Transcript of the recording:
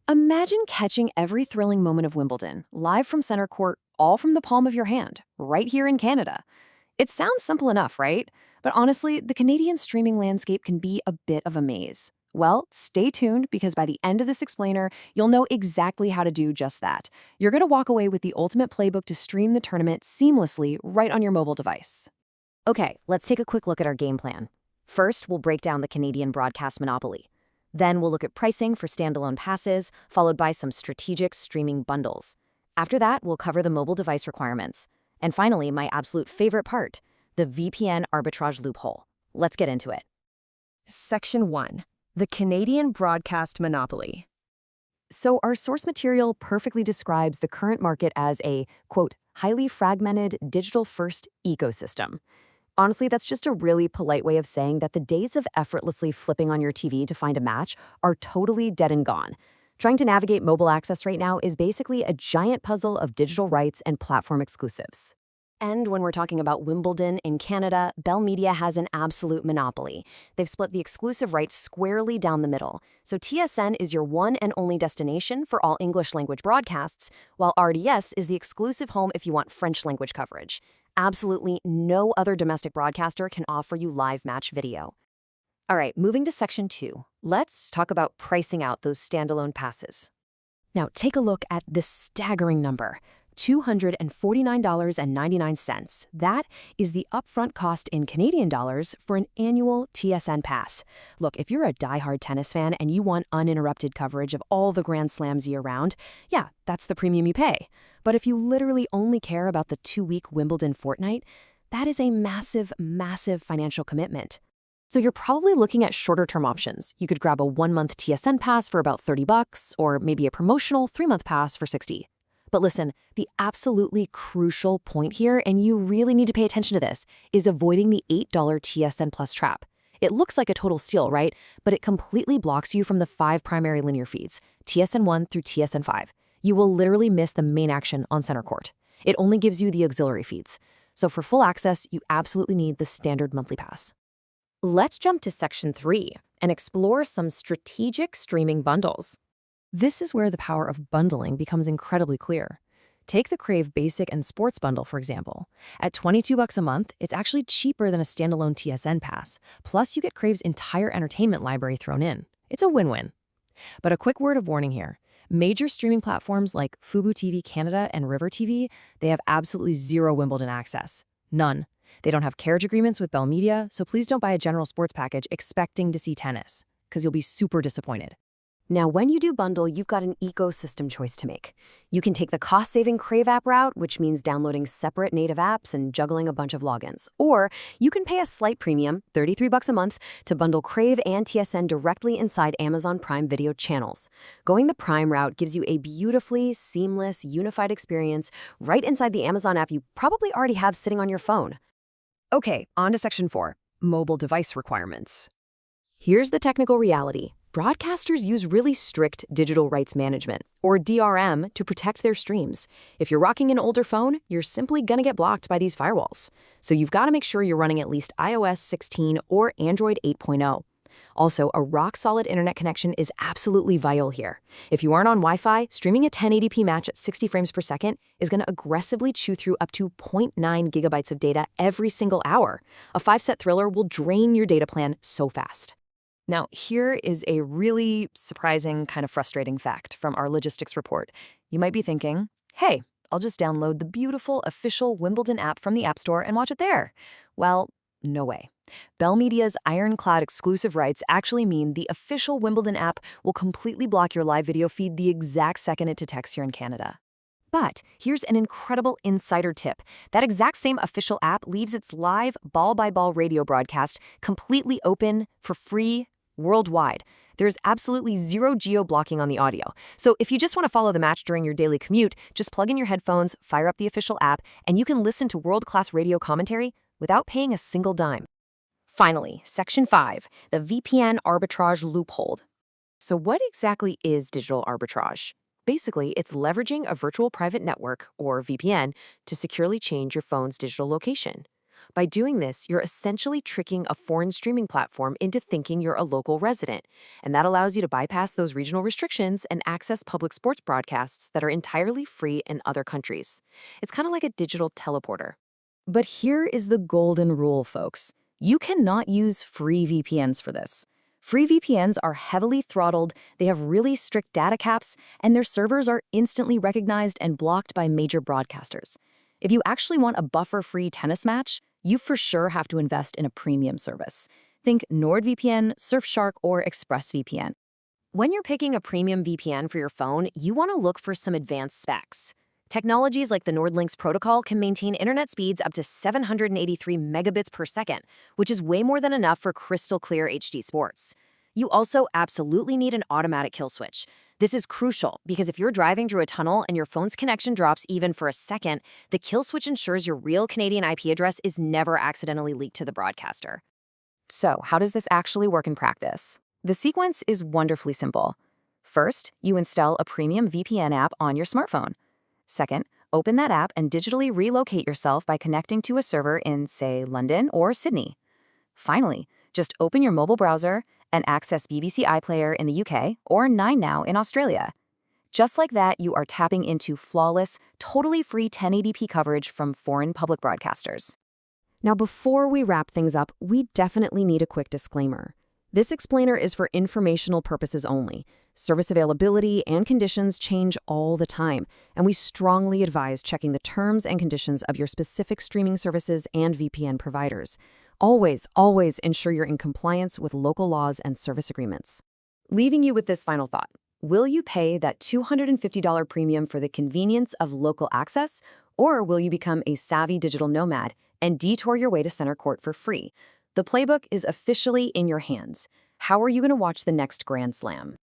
Imagine catching every thrilling moment of Wimbledon, live from center court, all from the palm of your hand, right here in Canada. It sounds simple enough, right? But honestly, the Canadian streaming landscape can be a bit of a maze. Well, stay tuned because by the end of this explainer, you'll know exactly how to do just that. You're going to walk away with the ultimate playbook to stream the tournament seamlessly right on your mobile device. Okay, let's take a quick look at our game plan. First, we'll break down the Canadian broadcast monopoly. Then we'll look at pricing for standalone passes, followed by some strategic streaming bundles. After that, we'll cover the mobile device requirements. And finally, my absolute favorite part, the VPN arbitrage loophole. Let's get into it. Section 1. The Canadian Broadcast Monopoly. So our source material perfectly describes the current market as a, quote, highly fragmented digital-first ecosystem. Honestly, that's just a really polite way of saying that the days of effortlessly flipping on your TV to find a match are totally dead and gone. Trying to navigate mobile access right now is basically a giant puzzle of digital rights and platform exclusives. And when we're talking about Wimbledon in Canada, Bell Media has an absolute monopoly. They've split the exclusive rights squarely down the middle. So TSN is your one and only destination for all English language broadcasts, while RDS is the exclusive home if you want French language coverage. Absolutely no other domestic broadcaster can offer you live match video. All right, moving to Section 2. Let's talk about pricing out those standalone passes. Now, take a look at this staggering number, $249.99. That is the upfront cost in Canadian dollars for an annual TSN pass. Look, if you're a diehard tennis fan and you want uninterrupted coverage of all the Grand Slams year-round, yeah, that's the premium you pay. But if you literally only care about the 2-week Wimbledon fortnight, that is a massive, massive financial commitment. So you're probably looking at shorter-term options. You could grab a 1-month TSN pass for about $30, or maybe a promotional 3-month pass for $60. But listen, the absolutely crucial point here, and you really need to pay attention to this, is avoiding the $8 TSN Plus trap. It looks like a total steal, right? But it completely blocks you from the 5 primary linear feeds, TSN 1 through TSN 5. You will literally miss the main action on center court. It only gives you the auxiliary feeds. So for full access, you absolutely need the standard monthly pass. Let's jump to Section 3 and explore some strategic streaming bundles. This is where the power of bundling becomes incredibly clear. Take the Crave Basic and Sports Bundle, for example. At $22 a month, it's actually cheaper than a standalone TSN pass. Plus, you get Crave's entire entertainment library thrown in. It's a win-win. But a quick word of warning here. Major streaming platforms like Fubo TV Canada and River TV, they have absolutely zero Wimbledon access. None. They don't have carriage agreements with Bell Media, so please don't buy a general sports package expecting to see tennis, because you'll be super disappointed. Now, when you do bundle, you've got an ecosystem choice to make. You can take the cost-saving Crave app route, which means downloading separate native apps and juggling a bunch of logins. Or you can pay a slight premium, $33 a month, to bundle Crave and TSN directly inside Amazon Prime Video channels. Going the Prime route gives you a beautifully seamless, unified experience right inside the Amazon app you probably already have sitting on your phone. Okay, on to Section 4, mobile device requirements. Here's the technical reality. Broadcasters use really strict digital rights management, or DRM, to protect their streams. If you're rocking an older phone, you're simply gonna get blocked by these firewalls. So you've got to make sure you're running at least iOS 16 or Android 8.0. Also, a rock-solid internet connection is absolutely vital here. If you aren't on Wi-Fi, streaming a 1080p match at 60 frames per second is going to aggressively chew through up to 0.9 gigabytes of data every single hour. A 5-set thriller will drain your data plan so fast. Now, here is a really surprising, kind of frustrating fact from our logistics report. You might be thinking, hey, I'll just download the beautiful official Wimbledon app from the App Store and watch it there. Well, no way. Bell Media's ironclad exclusive rights actually mean the official Wimbledon app will completely block your live video feed the exact second it detects here in Canada. But here's an incredible insider tip. That exact same official app leaves its live ball-by-ball radio broadcast completely open for free worldwide. There's absolutely zero geo-blocking on the audio. So if you just want to follow the match during your daily commute, just plug in your headphones, fire up the official app, and you can listen to world-class radio commentary without paying a single dime. Finally, Section 5, the VPN arbitrage loophole. So what exactly is digital arbitrage? Basically, it's leveraging a virtual private network, or VPN, to securely change your phone's digital location. By doing this, you're essentially tricking a foreign streaming platform into thinking you're a local resident. And that allows you to bypass those regional restrictions and access public sports broadcasts that are entirely free in other countries. It's kind of like a digital teleporter. But here is the golden rule, folks. You cannot use free VPNs for this. Free VPNs are heavily throttled, they have really strict data caps, and their servers are instantly recognized and blocked by major broadcasters. If you actually want a buffer-free tennis match, you for sure have to invest in a premium service. Think NordVPN, Surfshark, or ExpressVPN. When you're picking a premium VPN for your phone, you want to look for some advanced specs. Technologies like the NordLynx protocol can maintain internet speeds up to 783 megabits per second, which is way more than enough for crystal clear HD sports. You also absolutely need an automatic kill switch. This is crucial because if you're driving through a tunnel and your phone's connection drops even for a second, the kill switch ensures your real Canadian IP address is never accidentally leaked to the broadcaster. So, how does this actually work in practice? The sequence is wonderfully simple. First, you install a premium VPN app on your smartphone. Second, open that app and digitally relocate yourself by connecting to a server in, say, London or Sydney. Finally, just open your mobile browser and access BBC iPlayer in the UK or 9Now in Australia. Just like that, you are tapping into flawless, totally free 1080p coverage from foreign public broadcasters. Now, before we wrap things up, we definitely need a quick disclaimer. This explainer is for informational purposes only. Service availability and conditions change all the time, and we strongly advise checking the terms and conditions of your specific streaming services and VPN providers. Always, always ensure you're in compliance with local laws and service agreements. Leaving you with this final thought. Will you pay that $250 premium for the convenience of local access, or will you become a savvy digital nomad and detour your way to center court for free? The playbook is officially in your hands. How are you going to watch the next Grand Slam?